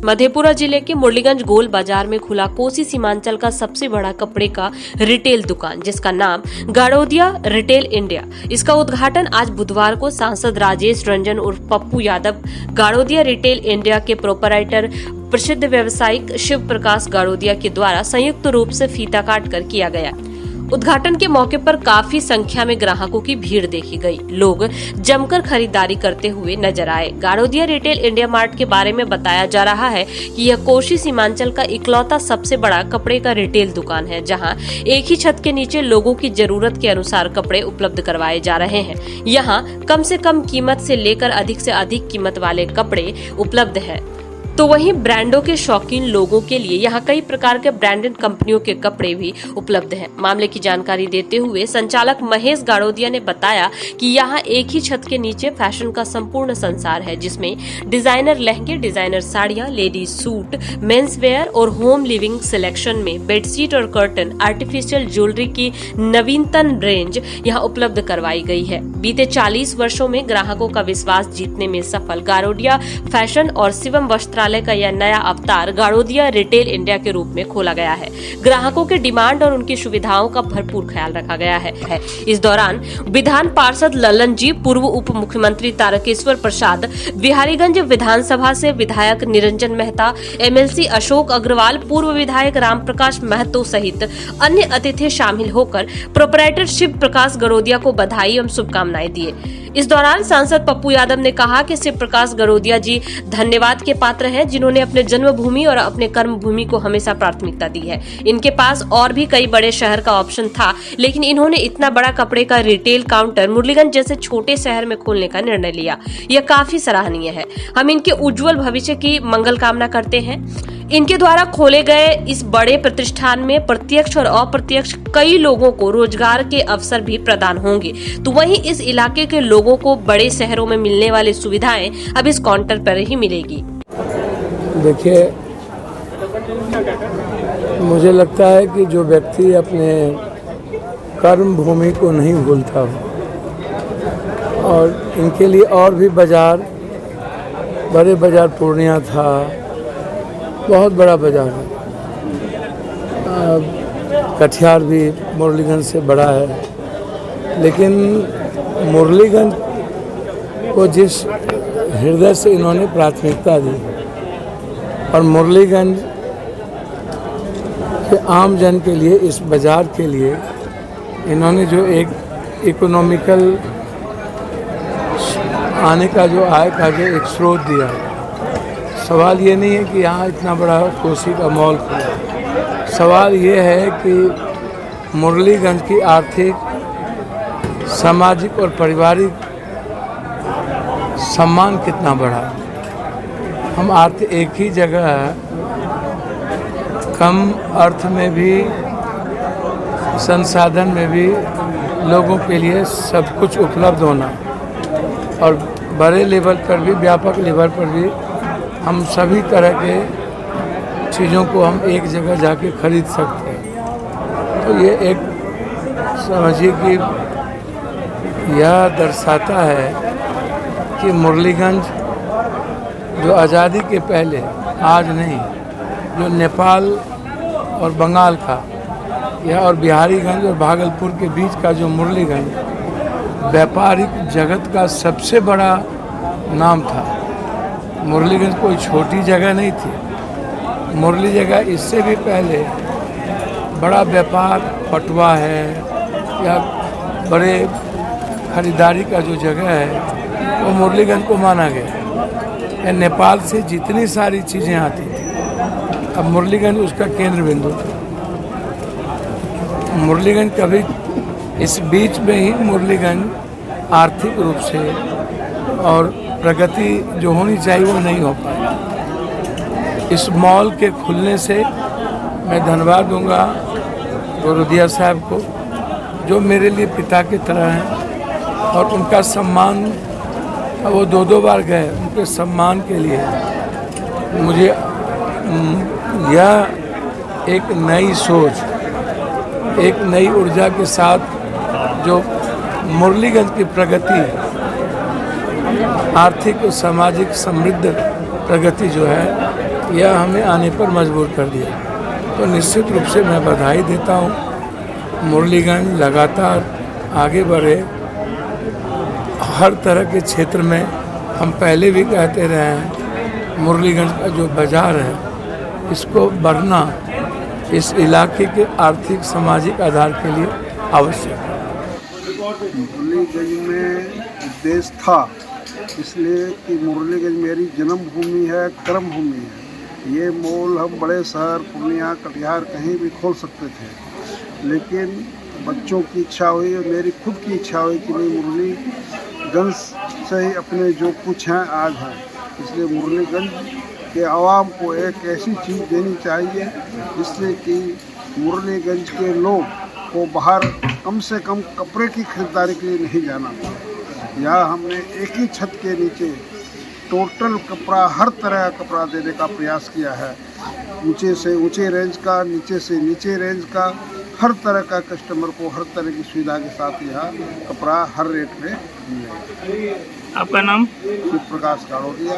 मधेपुरा जिले के मुरलीगंज गोल बाजार में खुला कोसी सीमांचल का सबसे बड़ा कपड़े का रिटेल दुकान, जिसका नाम गाड़ोदिया रिटेल इंडिया। इसका उद्घाटन आज बुधवार को सांसद राजेश रंजन उर्फ पप्पू यादव, गाड़ोदिया रिटेल इंडिया के प्रोपराइटर प्रसिद्ध व्यवसायिक शिव प्रकाश गाड़ोदिया के द्वारा संयुक्त रूप से फीता काट कर किया गया। उद्घाटन के मौके पर काफी संख्या में ग्राहकों की भीड़ देखी गई। लोग जमकर खरीदारी करते हुए नजर आए। गाड़ोदिया रिटेल इंडिया मार्ट के बारे में बताया जा रहा है कि यह कोसी सीमांचल का इकलौता सबसे बड़ा कपड़े का रिटेल दुकान है, जहां एक ही छत के नीचे लोगों की जरूरत के अनुसार कपड़े उपलब्ध करवाए जा रहे हैं। यहां कम से कम कीमत से लेकर अधिक से अधिक कीमत वाले कपड़े उपलब्ध है। तो वहीं ब्रांडों के शौकीन लोगों के लिए यहाँ कई प्रकार के ब्रांडेड कंपनियों के कपड़े भी उपलब्ध हैं। मामले की जानकारी देते हुए संचालक महेश गाड़ोदिया ने बताया कि यहाँ एक ही छत के नीचे फैशन का संपूर्ण संसार है, जिसमें डिजाइनर लहंगे, डिजाइनर साड़ियाँ, लेडीज सूट, मेंस वेयर और होम लिविंग सिलेक्शन में बेडशीट और कर्टन, आर्टिफिशियल ज्वेलरी की नवीनतम रेंज यहाँ उपलब्ध करवाई गई है। बीते 40 वर्षों में ग्राहकों का विश्वास जीतने में सफल गाड़ोदिया फैशन और शिवम वस्त्रालय का यह नया अवतार गाड़ोदिया रिटेल इंडिया के रूप में खोला गया है। ग्राहकों के डिमांड और उनकी सुविधाओं का भरपूर ख्याल रखा गया है। इस दौरान विधान पार्षद ललन जी, पूर्व उप मुख्यमंत्री तारकेश्वर प्रसाद, बिहारीगंज विधानसभा से विधायक निरंजन मेहता, एमएलसी अशोक अग्रवाल, पूर्व विधायक राम प्रकाश महतो सहित अन्य अतिथि शामिल होकर प्रोपराइटर शिव प्रकाश गाड़ोदिया को बधाई एवं शुभकामनाएं दिए। इस दौरान सांसद पप्पू यादव ने कहा कि शिव प्रकाश गाड़ोदिया जी धन्यवाद के पात्र हैं, जिन्होंने अपने जन्मभूमि और अपने कर्मभूमि को हमेशा प्राथमिकता दी है। इनके पास और भी कई बड़े शहर का ऑप्शन था, लेकिन इन्होंने इतना बड़ा कपड़े का रिटेल काउंटर मुरलीगंज जैसे छोटे शहर में खोलने का निर्णय लिया। यह काफी सराहनीय है। हम इनके उज्जवल भविष्य की मंगल कामना करते हैं। इनके द्वारा खोले गए इस बड़े प्रतिष्ठान में प्रत्यक्ष और अप्रत्यक्ष कई लोगों को रोजगार के अवसर भी प्रदान होंगे। तो वहीं इस इलाके के लोगों को बड़े शहरों में मिलने वाली सुविधाएं अब इस काउंटर पर ही मिलेगी। देखिए, मुझे लगता है कि जो व्यक्ति अपने कर्म भूमि को नहीं भूलता हो, और इनके लिए और भी बाजार, बड़े बाजार पूर्णिया था, बहुत बड़ा बाजार है, कटिहार भी मुरलीगंज से बड़ा है, लेकिन मुरलीगंज को जिस हृदय से इन्होंने प्राथमिकता दी और मुरलीगंज के आम जन के लिए, इस बाजार के लिए इन्होंने जो एक इकोनॉमिकल आने का जो आय का जो एक स्रोत दिया है। सवाल ये नहीं है कि यहाँ इतना बड़ा कोसी का मॉल खुला, सवाल ये है कि मुरलीगंज की आर्थिक, सामाजिक और पारिवारिक सम्मान कितना बढ़ा। हम आर्थिक एक ही जगह कम अर्थ में भी, संसाधन में भी लोगों के लिए सब कुछ उपलब्ध होना, और बड़े लेवल पर भी, व्यापक लेवल पर भी हम सभी तरह के चीज़ों को हम एक जगह जाके खरीद सकते हैं। तो ये एक समझिए कि यह दर्शाता है कि मुरलीगंज जो आज़ादी के पहले, आज नहीं, जो नेपाल और बंगाल का यह और बिहारीगंज और भागलपुर के बीच का जो मुरलीगंज व्यापारिक जगत का सबसे बड़ा नाम था। मुरलीगंज कोई छोटी जगह नहीं थी। मुरली जगह इससे भी पहले बड़ा व्यापार, पटवा है या बड़े खरीदारी का जो जगह है, वो मुरलीगंज को माना गया। नेपाल से जितनी सारी चीज़ें आती थी, अब मुरलीगंज उसका केंद्र बिंदु था। मुरलीगंज कभी, इस बीच में ही मुरलीगंज आर्थिक रूप से और प्रगति जो होनी चाहिए वो नहीं हो पाई। इस मॉल के खुलने से मैं धन्यवाद दूंगा गाड़ोदिया साहब को, जो मेरे लिए पिता की तरह हैं, और उनका सम्मान, वो दो बार गए, उनके सम्मान के लिए मुझे यह एक नई सोच, एक नई ऊर्जा के साथ जो मुरलीगंज की प्रगति, आर्थिक और सामाजिक समृद्ध प्रगति जो है, या हमें आने पर मजबूर कर दिया। तो निश्चित रूप से मैं बधाई देता हूँ। मुरलीगंज लगातार आगे बढ़े, हर तरह के क्षेत्र में। हम पहले भी कहते रहे हैं, मुरलीगंज का जो बाज़ार है इसको बढ़ना इस इलाके के आर्थिक सामाजिक आधार के लिए आवश्यक है। मुरलीगंज में उद्देश्य था इसलिए कि मुरलीगंज मेरी जन्मभूमि है, कर्मभूमि है। ये मॉल हम बड़े शहर पूर्णिया, कटिहार कहीं भी खोल सकते थे, लेकिन बच्चों की इच्छा हुई और मेरी खुद की इच्छा हुई कि नहीं, मुरलीगंज से ही अपने जो कुछ हैं आज हैं। इसलिए मुरलीगंज के आवाम को एक ऐसी चीज़ देनी चाहिए जिससे कि मुरलीगंज के लोग को बाहर कम से कम कपड़े की खरीदारी के लिए नहीं जाना पड़े। यहाँ हमने एक ही छत के नीचे टोटल कपड़ा, हर तरह का कपड़ा देने का प्रयास किया है। ऊंचे से ऊंचे रेंज का, नीचे से नीचे रेंज का, हर तरह का कस्टमर को हर तरह की सुविधा के साथ यहाँ कपड़ा हर रेट में मिलेगा। आपका नाम? शिव प्रकाश गाड़ोदिया।